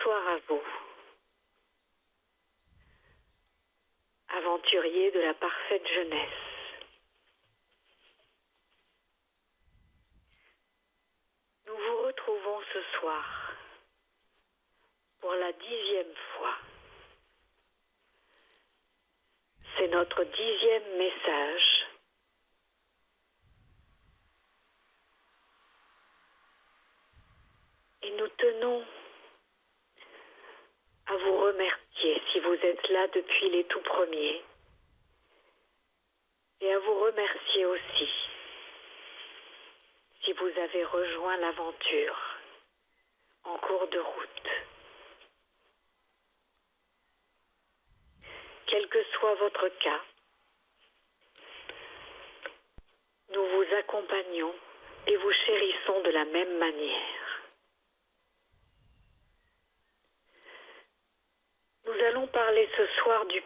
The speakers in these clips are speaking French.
Bonsoir à vous, aventuriers de la parfaite jeunesse. Nous vous retrouvons ce soir pour la 10e fois. C'est notre 10e message. Et nous tenons à vous remercier si vous êtes là depuis les tout premiers. Et à vous remercier aussi si vous avez rejoint l'aventure en cours de route. Quel que soit votre cas, nous vous accompagnons et vous chérissons de la même manière. Nous allons parler ce soir du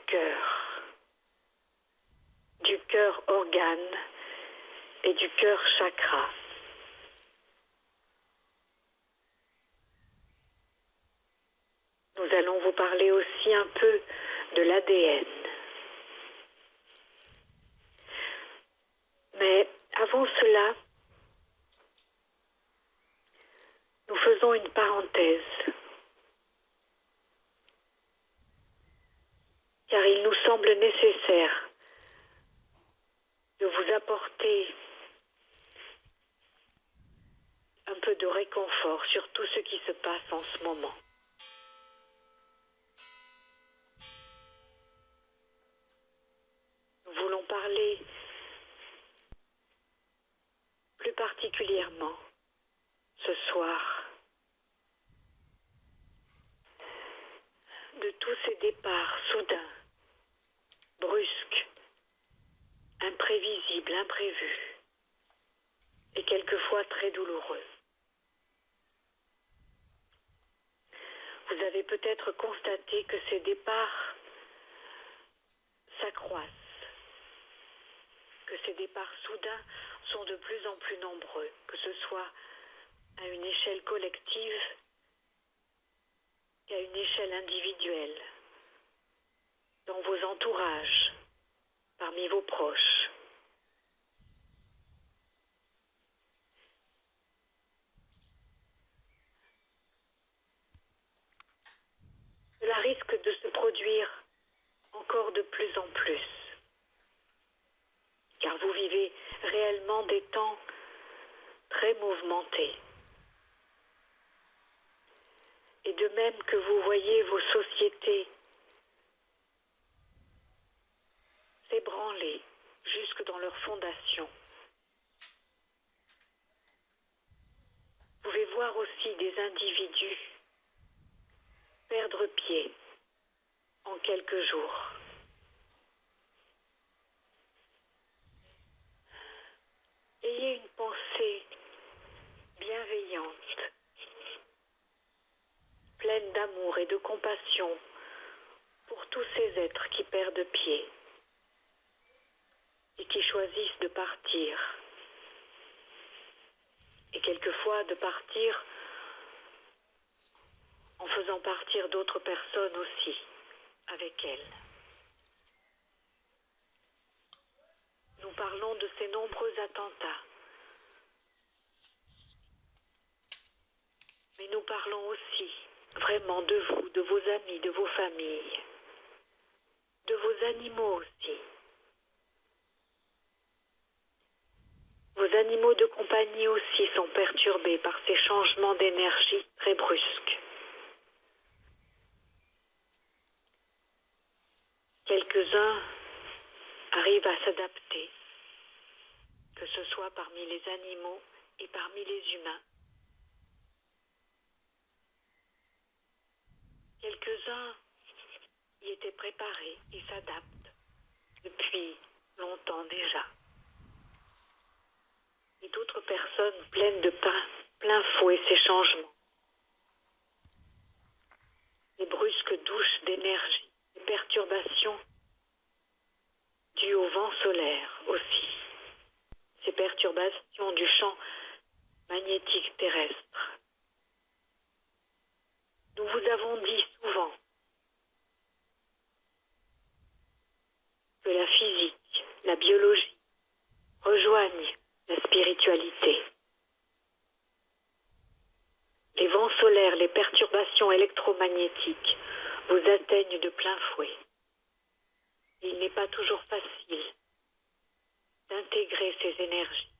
cœur organe et du cœur chakra. Nous allons vous parler aussi un peu de l'ADN. Mais avant cela, nous faisons une parenthèse. Car il nous semble nécessaire de vous apporter un peu de réconfort sur tout ce qui se passe en ce moment. Nous voulons parler plus particulièrement ce soir de tous ces départs soudains, brusques, imprévisibles, imprévus et quelquefois très douloureux. Vous avez peut-être constaté que ces départs s'accroissent, que ces départs soudains sont de plus en plus nombreux, que ce soit à une échelle collective qu'à une échelle individuelle, dans vos entourages, parmi vos proches. Cela risque de se produire encore de plus en plus, car vous vivez réellement des temps très mouvementés. Et de même que vous voyez vos sociétés s'ébranler jusque dans leur fondation, vous pouvez voir aussi des individus perdre pied en quelques jours. Ayez une pensée bienveillante, pleine d'amour et de compassion pour tous ces êtres qui perdent pied et qui choisissent de partir. Et quelquefois de partir en faisant partir d'autres personnes aussi avec elles. Nous parlons de ces nombreux attentats. Mais nous parlons aussi vraiment de vous, de vos amis, de vos familles, de vos animaux aussi. Vos animaux de compagnie aussi sont perturbés par ces changements d'énergie très brusques. Quelques-uns arrivent à s'adapter, que ce soit parmi les animaux et parmi les humains. Quelques-uns y étaient préparés et s'adaptent depuis longtemps déjà. Et d'autres personnes pleines de plein fouet ces changements. Les brusques douches d'énergie, les perturbations dues au vent solaire aussi. Ces perturbations du champ magnétique terrestre. Nous vous avons dit souvent que la physique, la biologie rejoignent la spiritualité. Les vents solaires, les perturbations électromagnétiques vous atteignent de plein fouet. Il n'est pas toujours facile d'intégrer ces énergies,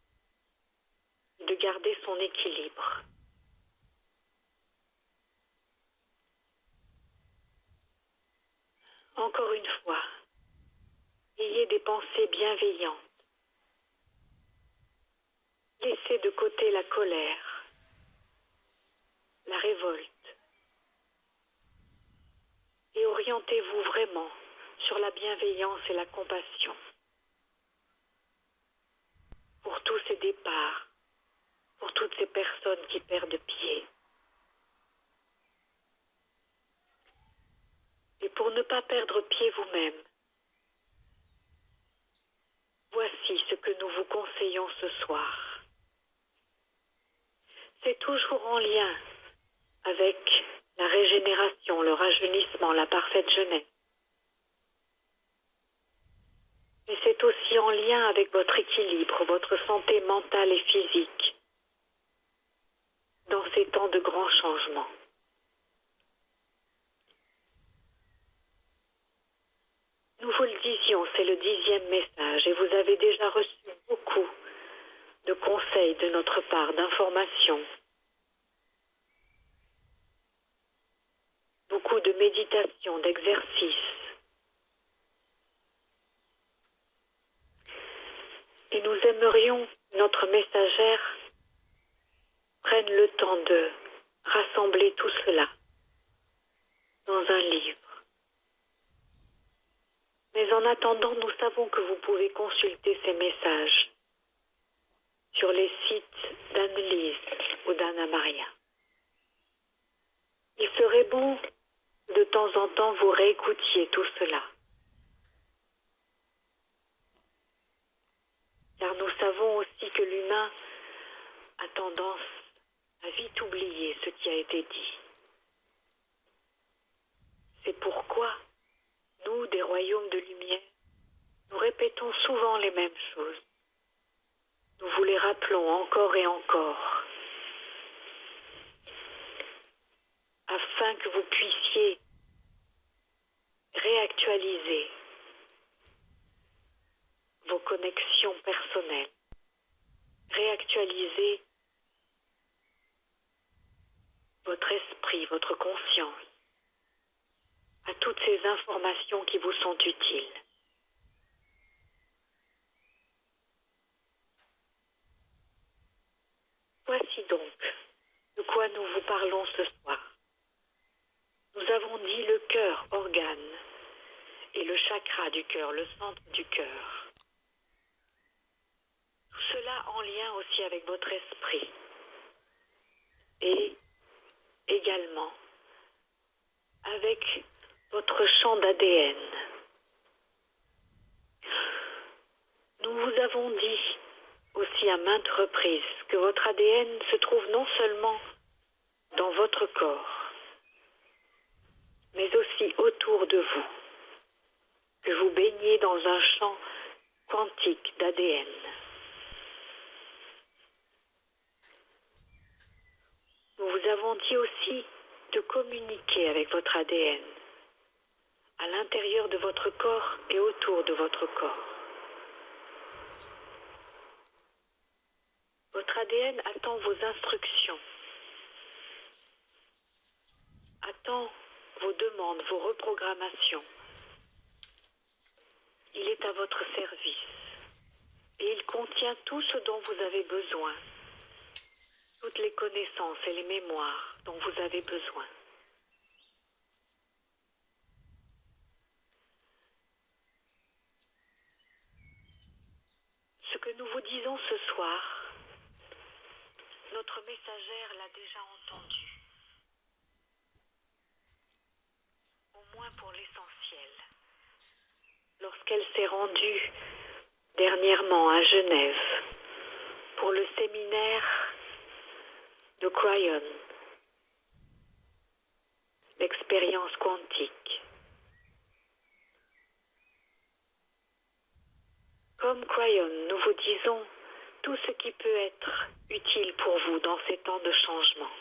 de garder son équilibre. Encore une fois, ayez des pensées bienveillantes. Laissez de côté la colère, la révolte, et orientez-vous vraiment sur la bienveillance et la compassion. Pour tous ces départs, pour toutes ces personnes qui perdent pied. Et pour ne pas perdre pied vous-même, voici ce que nous vous conseillons ce soir. C'est toujours en lien avec la régénération, le rajeunissement, la parfaite jeunesse. Mais c'est aussi en lien avec votre équilibre, votre santé mentale et physique, dans ces temps de grands changements. Nous vous le disions, c'est le 10e message et vous avez déjà reçu beaucoup de conseils de notre part, d'informations, beaucoup de méditation, d'exercices. Et nous aimerions que notre messagère prenne le temps de rassembler tout cela dans un livre. Mais en attendant, nous savons que vous pouvez consulter ces messages sur les sites d'Anne-Lise ou d'Anna-Maria. Il serait bon de temps en temps vous réécoutiez tout cela. Car nous savons aussi que l'humain a tendance à vite oublier ce qui a été dit. C'est pourquoi nous, des royaumes de lumière, nous répétons souvent les mêmes choses. Nous vous les rappelons encore et encore, afin que vous puissiez réactualiser vos connexions personnelles, réactualiser votre esprit, votre conscience, à toutes ces informations qui vous sont utiles. Voici donc de quoi nous vous parlons ce soir. Nous avons dit le cœur, organe, et le chakra du cœur, le centre du cœur. Tout cela en lien aussi avec votre esprit. Et également avec votre champ d'ADN. Nous vous avons dit aussi à maintes reprises que votre ADN se trouve non seulement dans votre corps, mais aussi autour de vous, que vous baignez dans un champ quantique d'ADN. Nous vous avons dit aussi de communiquer avec votre ADN à l'intérieur de votre corps et autour de votre corps. Votre ADN attend vos instructions, attend vos demandes, vos reprogrammations. Il est à votre service et il contient tout ce dont vous avez besoin, toutes les connaissances et les mémoires dont vous avez besoin. Ce que nous vous disons ce soir, notre messagère l'a déjà entendu, au moins pour l'essentiel, lorsqu'elle s'est rendue dernièrement à Genève pour le séminaire de Cryon. l'expérience quantique. Comme Cryon, nous vous disons tout ce qui peut être utile pour vous dans ces temps de changement.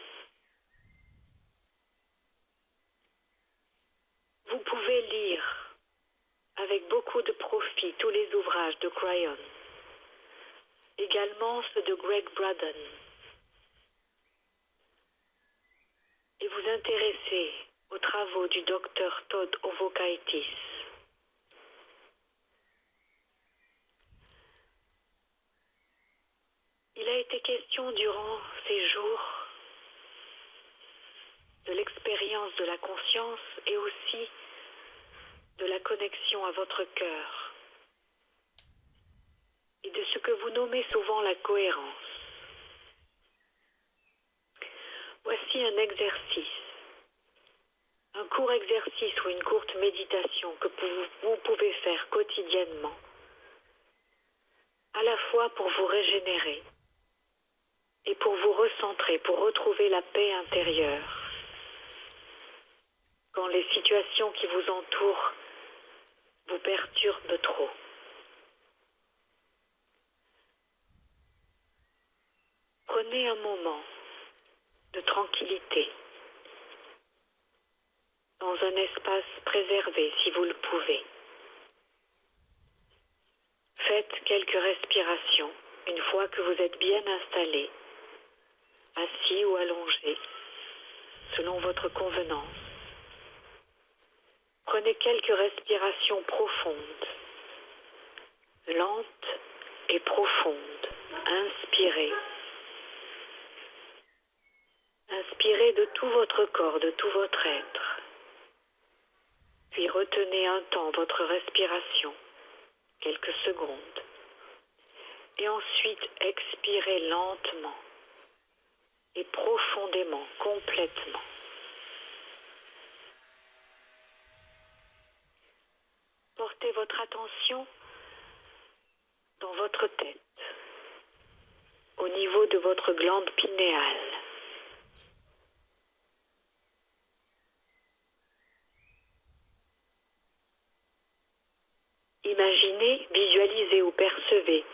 Vous pouvez lire avec beaucoup de profit tous les ouvrages de Cryon, également ceux de Greg Braden, et vous intéresser aux travaux du docteur Todd Ovokaitis. Il a été question durant ces jours de l'expérience de la conscience et aussi de la connexion à votre cœur et de ce que vous nommez souvent la cohérence. Voici un exercice, un court exercice ou une courte méditation que vous pouvez faire quotidiennement, à la fois pour vous régénérer et pour vous recentrer, pour retrouver la paix intérieure. Quand les situations qui vous entourent vous perturbent trop. Prenez un moment de tranquillité dans un espace préservé si vous le pouvez. Faites quelques respirations une fois que vous êtes bien installé, assis ou allongé, selon votre convenance. Prenez quelques respirations profondes, lentes et profondes. Inspirez. Inspirez de tout votre corps, de tout votre être. Puis retenez un temps votre respiration, quelques secondes. Et ensuite expirez lentement et profondément, complètement. Portez votre attention dans votre tête, au niveau de votre glande pinéale. Imaginez, visualisez ou percevez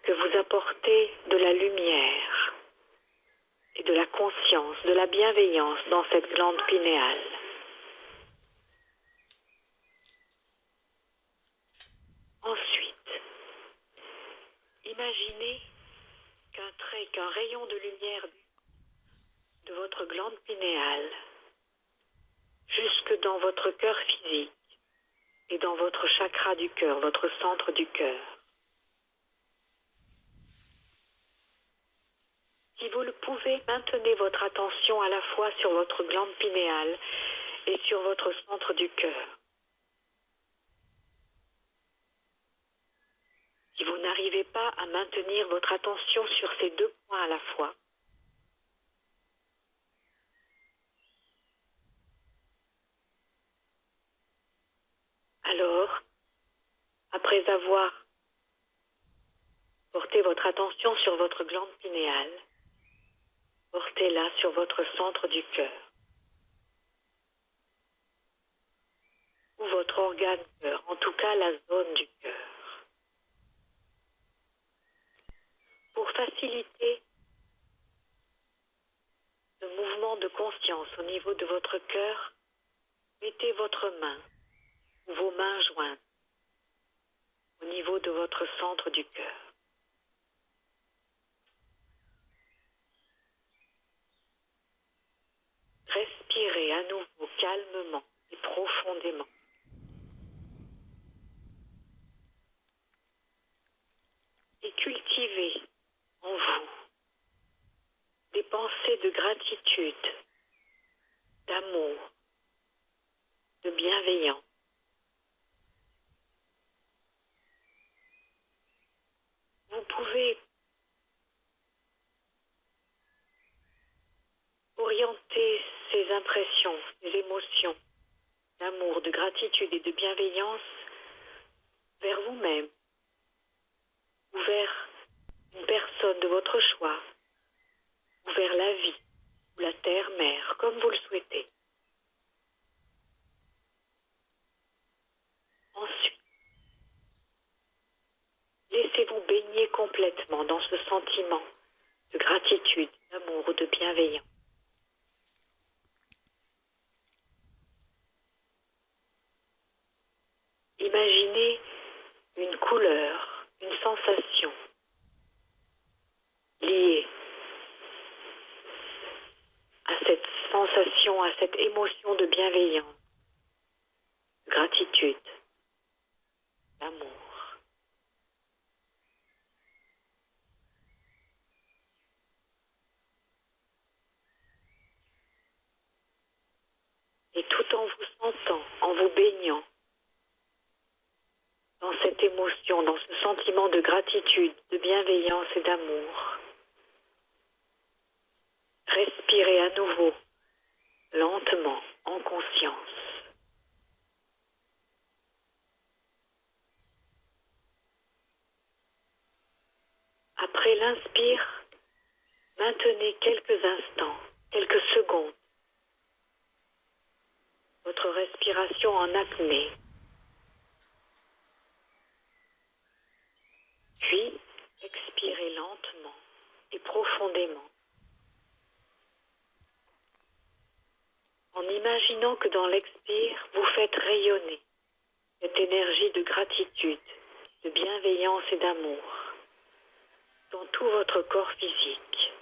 que vous apportez de la lumière et de la conscience, de la bienveillance dans cette glande pinéale. Ensuite, imaginez qu'un rayon de lumière de votre glande pinéale jusque dans votre cœur physique et dans votre chakra du cœur, votre centre du cœur. Si vous le pouvez, maintenez votre attention à la fois sur votre glande pinéale et sur votre centre du cœur. Si vous n'arrivez pas à maintenir votre attention sur ces deux points à la fois, alors, après avoir porté votre attention sur votre glande pinéale, portez-la sur votre centre du cœur, ou votre organe cœur, en tout cas la zone du cœur. Pour faciliter le mouvement de conscience au niveau de votre cœur, mettez votre main ou vos mains jointes au niveau de votre centre du cœur. Respirez à nouveau calmement et profondément. Et cultivez en vous des pensées de gratitude, d'amour, de bienveillance. Vous pouvez orienter ces impressions, ces émotions d'amour, de gratitude et de bienveillance vers vous-même ou vers une personne de votre choix ou vers la vie ou la terre-mère, comme vous le souhaitez. complètement dans ce sentiment de gratitude, d'amour ou de bienveillance. Imaginez une couleur, une sensation liée à cette sensation, à cette émotion de bienveillance, de gratitude, d'amour. Et tout en vous sentant, en vous baignant dans cette émotion, dans ce sentiment de gratitude, de bienveillance et d'amour, respirez à nouveau, lentement, en conscience. Après l'inspire, maintenez quelques instants, quelques secondes, votre respiration en apnée. Puis, expirez lentement et profondément, en imaginant que dans l'expire, vous faites rayonner cette énergie de gratitude, de bienveillance et d'amour dans tout votre corps physique,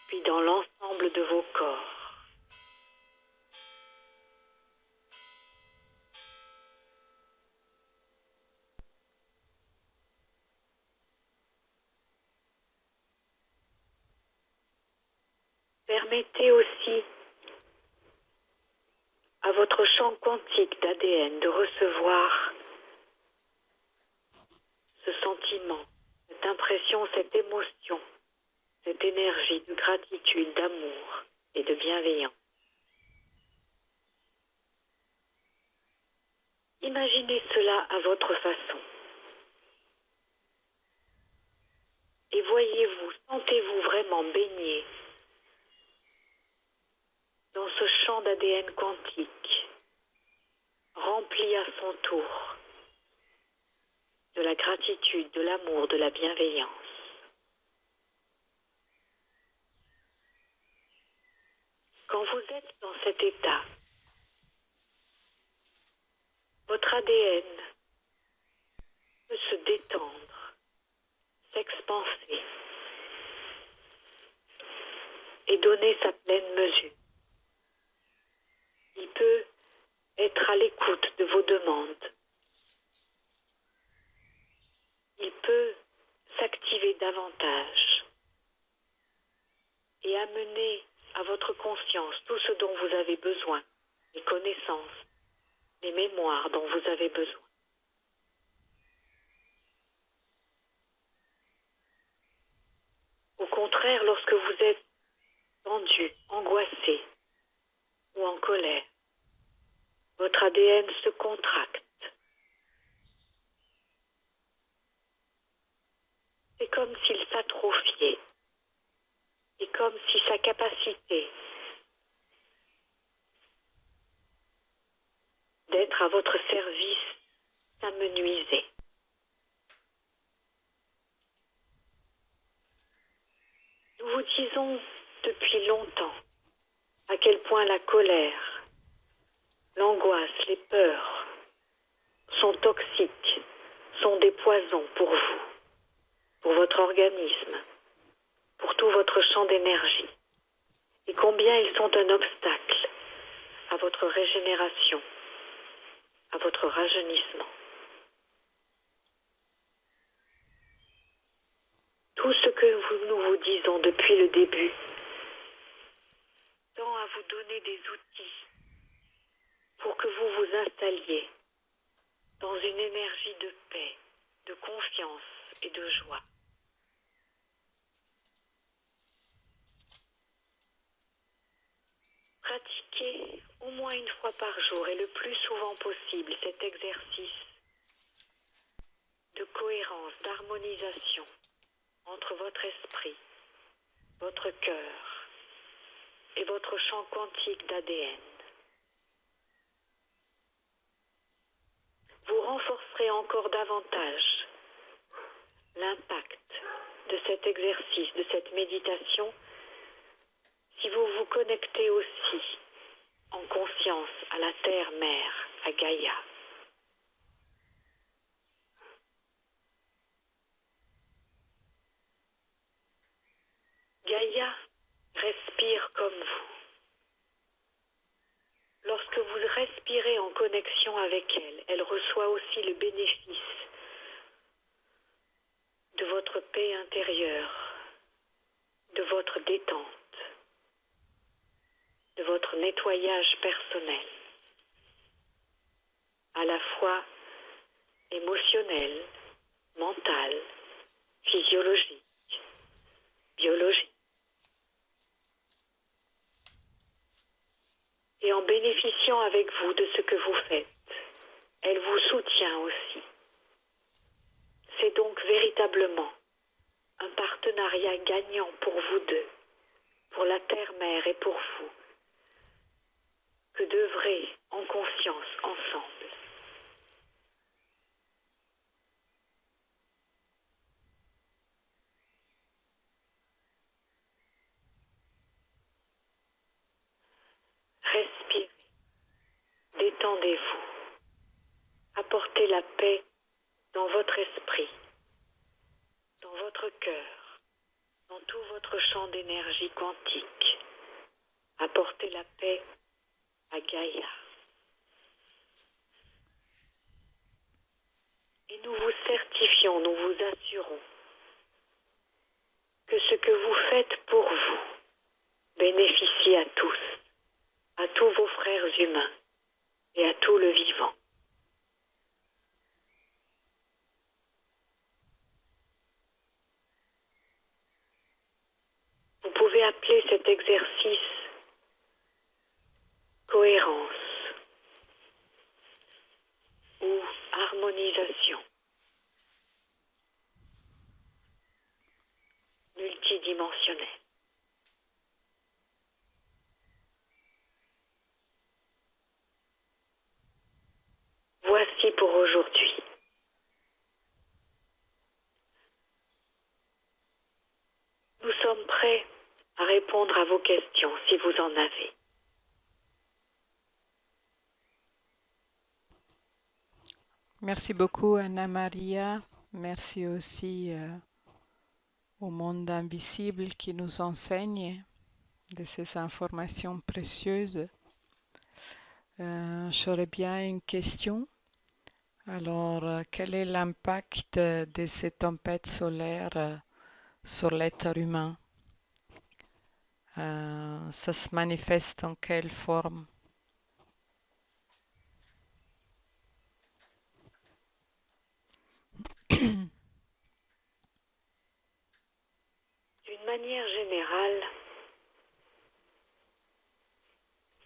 puis dans l'ensemble de vos corps. Permettez aussi à votre champ quantique d'ADN de recevoir ce sentiment, cette impression, cette émotion, cette énergie de gratitude, d'amour et de bienveillance. Imaginez cela à votre façon. Et voyez-vous, sentez-vous vraiment baigné dans ce champ d'ADN quantique, rempli à son tour de la gratitude, de l'amour, de la bienveillance. Quand vous êtes dans cet état, votre ADN peut se détendre, s'expanser et donner sa pleine mesure. Il peut être à l'écoute de vos demandes. Il peut s'activer davantage et amener à votre conscience tout ce dont vous avez besoin, les connaissances, les mémoires dont vous avez besoin. Au contraire, lorsque vous êtes tendu, angoissé ou en colère, votre ADN se contracte. C'est comme s'il s'atrophiait et comme si sa capacité d'être à votre service s'amenuisait. Nous vous disons depuis longtemps à quel point la colère, l'angoisse, les peurs sont toxiques, sont des poisons pour vous, pour votre organisme, pour tout votre champ d'énergie, et combien ils sont un obstacle à votre régénération, à votre rajeunissement. Tout ce que nous vous disons depuis le début tend à vous donner des outils pour que vous vous installiez dans une énergie de paix, de confiance et de joie. Pratiquez au moins une fois par jour et le plus souvent possible cet exercice de cohérence, d'harmonisation entre votre esprit, votre cœur et votre champ quantique d'ADN. vous renforcerez encore davantage l'impact de cet exercice, de cette méditation, si vous vous connectez aussi en conscience à la Terre-Mère, à Gaïa. Gaïa respire comme vous. Lorsque vous respirez en connexion avec elle, elle reçoit aussi le bénéfice de votre paix intérieure, de votre détente, de votre nettoyage personnel, à la fois émotionnel, mental, physiologique, biologique. Et en bénéficiant avec vous de ce que vous faites, elle vous soutient aussi. C'est donc véritablement un partenariat gagnant pour vous deux, pour la Terre-Mère et pour vous, que d'œuvrer en conscience ensemble. Respirez, détendez-vous, apportez la paix dans votre esprit, dans votre cœur, dans tout votre champ d'énergie quantique. Apportez la paix à Gaïa. Et nous vous certifions, nous vous assurons que ce que vous faites pour vous bénéficie à tous vos frères humains et à tout le vivant. Vous pouvez appeler cet exercice cohérence ou harmonisation multidimensionnelle. Voici pour aujourd'hui. Nous sommes prêts à répondre à vos questions si vous en avez. Merci beaucoup, Anna Maria. Merci aussi au monde invisible qui nous enseigne de ces informations précieuses. J'aurais bien une question. Alors, quel est l'impact de ces tempêtes solaires sur l'être humain? Ça se manifeste en quelle forme? D'une manière générale,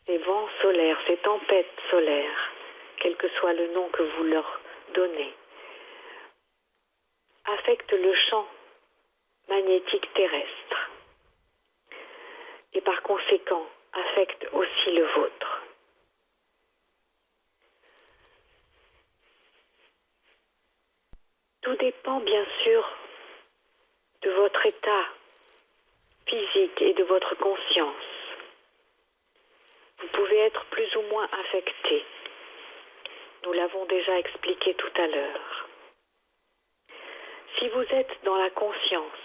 ces vents solaires, ces tempêtes solaires, quel que soit le nom que vous leur donnez, affectent le champ magnétique terrestre et par conséquent affectent aussi le vôtre. Tout dépend bien sûr de votre état physique et de votre conscience. Vous pouvez être plus ou moins affecté. Nous l'avons déjà expliqué tout à l'heure. Si vous êtes dans la conscience,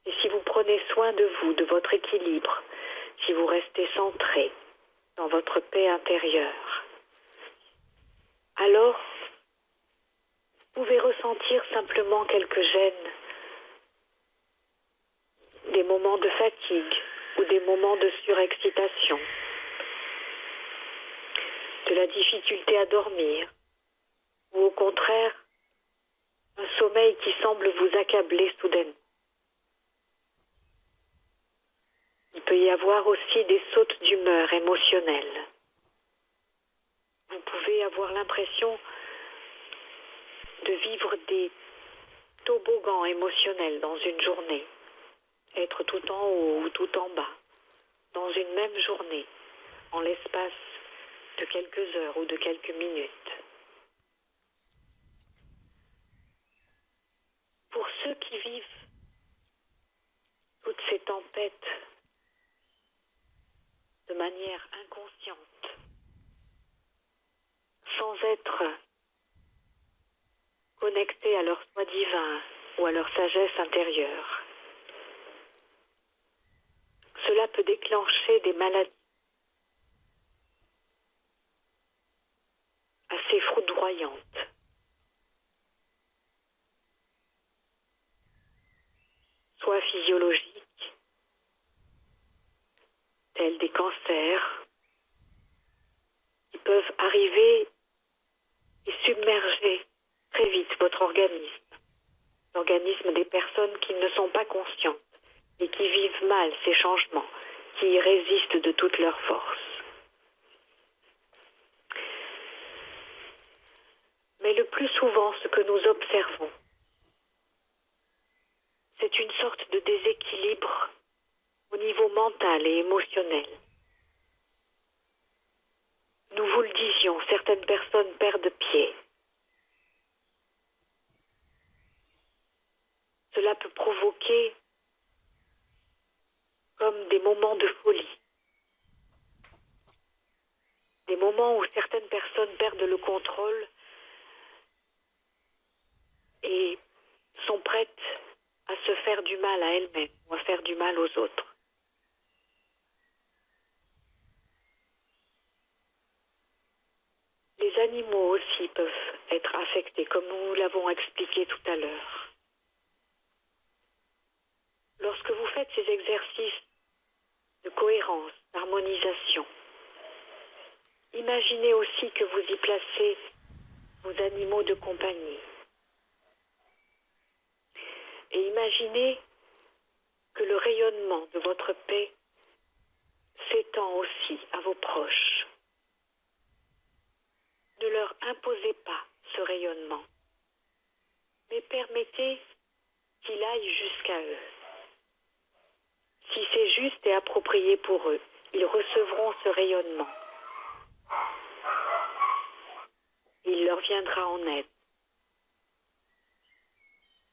et si vous prenez soin de vous, de votre équilibre, si vous restez centré dans votre paix intérieure, alors vous pouvez ressentir simplement quelques gênes, des moments de fatigue ou des moments de surexcitation, de la difficulté à dormir, ou au contraire, un sommeil qui semble vous accabler soudainement. Il peut y avoir aussi des sautes d'humeur émotionnelles. Vous pouvez avoir l'impression de vivre des toboggans émotionnels dans une journée, être tout en haut ou tout en bas, dans une même journée, en l'espace de quelques heures ou de quelques minutes. vivent toutes ces tempêtes de manière inconsciente, sans être connectés à leur soi divin ou à leur sagesse intérieure. Cela peut déclencher des maladies assez foudroyantes. Soit physiologiques, tels des cancers, qui peuvent arriver et submerger très vite votre organisme, l'organisme des personnes qui ne sont pas conscientes et qui vivent mal ces changements, qui y résistent de toute leur force. Mais le plus souvent, ce que nous observons, c'est une sorte de déséquilibre au niveau mental et émotionnel. Nous vous le disions, certaines personnes perdent pied. Cela peut provoquer comme des moments de folie. Des moments où certaines personnes perdent le contrôle et sont prêtes à se faire du mal à elles-mêmes ou à faire du mal aux autres. Les animaux aussi peuvent être affectés, comme nous l'avons expliqué tout à l'heure. Lorsque vous faites ces exercices de cohérence, d'harmonisation, imaginez aussi que vous y placez vos animaux de compagnie. Et imaginez que le rayonnement de votre paix s'étend aussi à vos proches. Ne leur imposez pas ce rayonnement, mais permettez qu'il aille jusqu'à eux. Si c'est juste et approprié pour eux, ils recevront ce rayonnement. Il leur viendra en aide.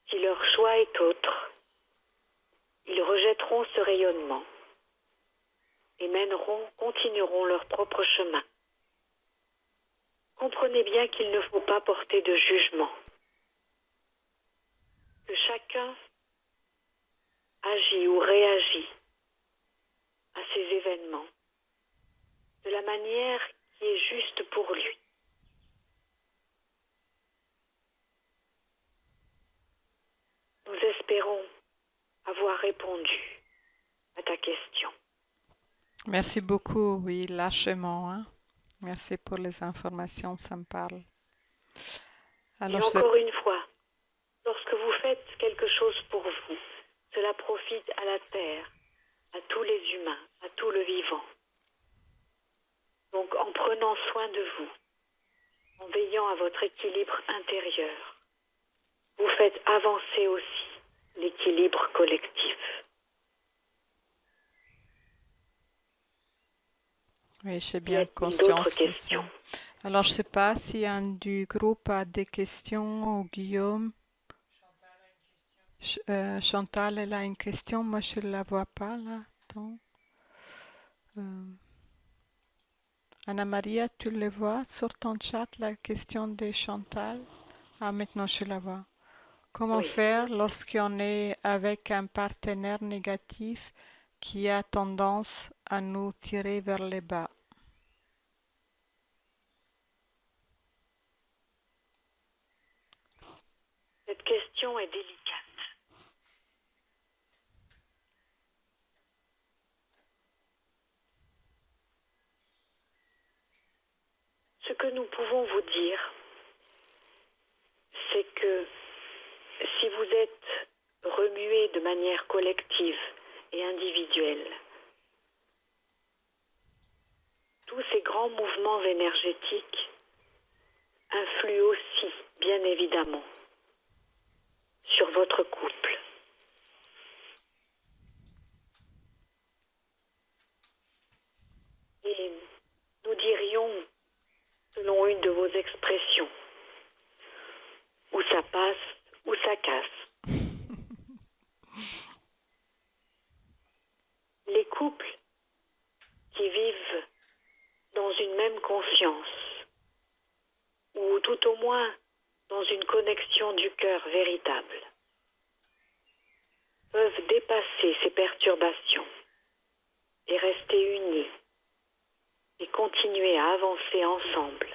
Si leur choix est autre, ils rejetteront ce rayonnement et continueront leur propre chemin. Comprenez bien qu'il ne faut pas porter de jugement, que chacun agit ou réagit à ces événements de la manière qui est juste pour lui. Nous espérons avoir répondu à ta question. Merci beaucoup, oui, lâchement. Hein? Merci pour les informations, ça me parle. Alors, et encore une fois, lorsque vous faites quelque chose pour vous, cela profite à la terre, à tous les humains, à tout le vivant. Donc en prenant soin de vous, en veillant à votre équilibre intérieur, vous faites avancer aussi l'équilibre collectif. Oui, j'ai bien conscience de ça. Alors, je ne sais pas si un du groupe a des questions ou Guillaume. Chantal, elle a une question. Moi, je ne la vois pas là. Anna-Maria, tu le vois sur ton chat, la question de Chantal? Ah, maintenant, je la vois. Comment faire lorsqu'on est avec un partenaire négatif qui a tendance à nous tirer vers le bas? Cette question est délicate. Ce que nous pouvons vous dire, c'est que si vous êtes remué de manière collective et individuelle, tous ces grands mouvements énergétiques influent aussi, bien évidemment, sur votre couple. Et nous dirions, selon une de vos expressions, où ça passe, où ça casse. loin dans une connexion du cœur véritable, peuvent dépasser ces perturbations et rester unis et continuer à avancer ensemble.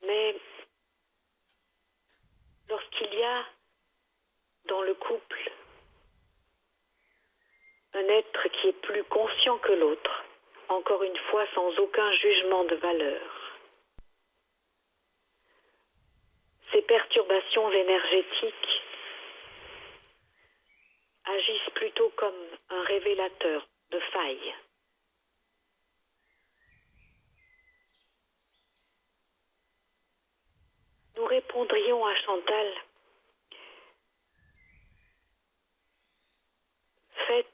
Mais lorsqu'il y a dans le couple un être qui est plus conscient que l'autre, encore une fois sans aucun jugement de valeur, ces perturbations énergétiques agissent plutôt comme un révélateur de failles. Nous répondrions à Chantal: faites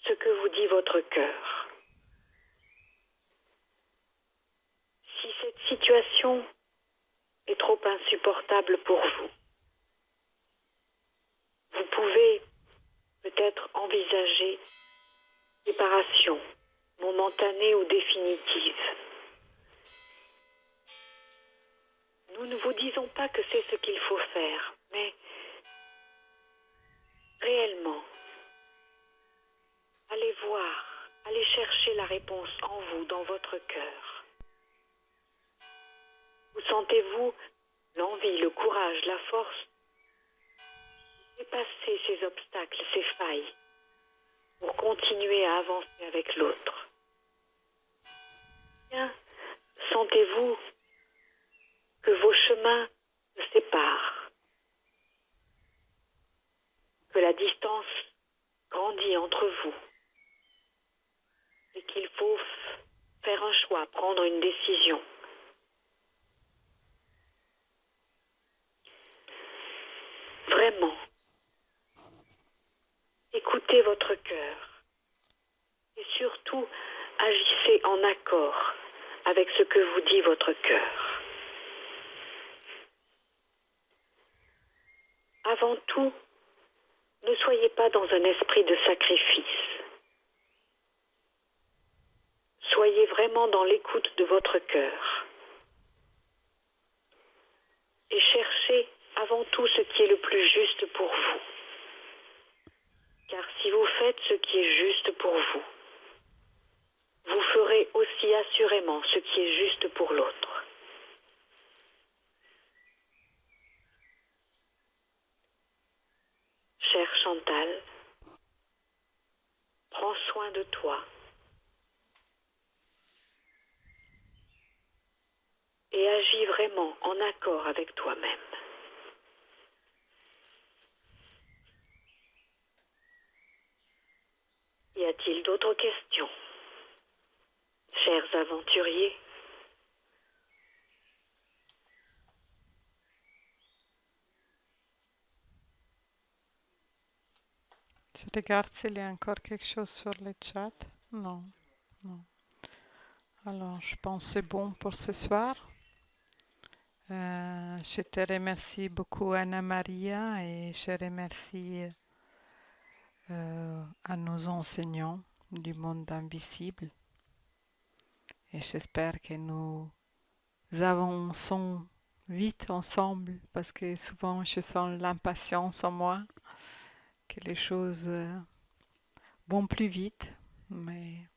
ce que vous dit votre cœur. Si cette situation est trop insupportable pour vous, vous pouvez peut-être envisager une séparation momentanée ou définitive. Nous ne vous disons pas que c'est ce qu'il faut faire, mais réellement, allez voir, allez chercher la réponse en vous, dans votre cœur. Où sentez-vous l'envie, le courage, la force de dépasser ces obstacles, ces failles, pour continuer à avancer avec l'autre? Bien, sentez-vous que vos chemins se séparent, que la distance grandit entre vous et qu'il faut faire un choix, prendre une décision. Vraiment, écoutez votre cœur et surtout agissez en accord avec ce que vous dit votre cœur. Avant tout, ne soyez pas dans un esprit de sacrifice. Soyez vraiment dans l'écoute de votre cœur. Et cherchez avant tout ce qui est le plus juste pour vous. Car si vous faites ce qui est juste pour vous, vous ferez aussi assurément ce qui est juste pour l'autre. Chère Chantal, prends soin de toi et agis vraiment en accord avec toi-même. Y a-t-il d'autres questions, chers aventuriers? Je regarde s'il y a encore quelque chose sur le chat. Non, non. Alors, je pense que c'est bon pour ce soir. Je te remercie beaucoup, Anna Maria, et je remercie à nos enseignants du monde invisible. Et j'espère que nous avançons vite ensemble, parce que souvent je sens l'impatience en moi, que les choses vont plus vite, mais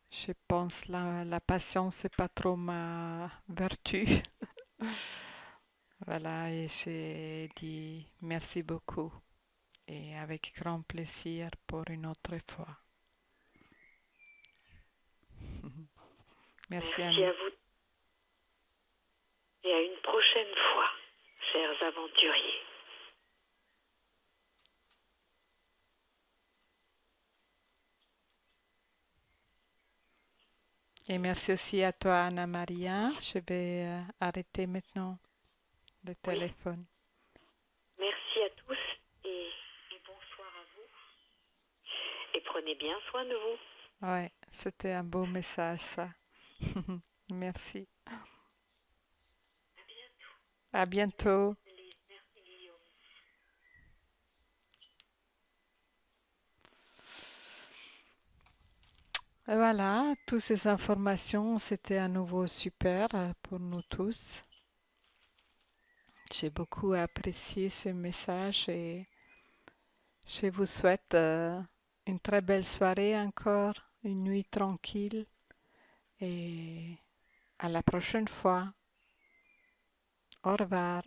je pense que la patience c'est pas trop ma vertu. Voilà, et j'ai dit merci beaucoup et avec grand plaisir pour une autre fois. Merci à vous et à une prochaine fois, chers aventuriers. Et merci aussi à toi, Anna Maria. Je vais arrêter maintenant le téléphone. Merci à tous et bonsoir à vous. Et prenez bien soin de vous. Ouais, c'était un beau message, ça. Merci. À bientôt. Voilà, toutes ces informations, c'était à nouveau super pour nous tous. J'ai beaucoup apprécié ce message et je vous souhaite une très belle soirée encore, une nuit tranquille et à la prochaine fois. Au revoir.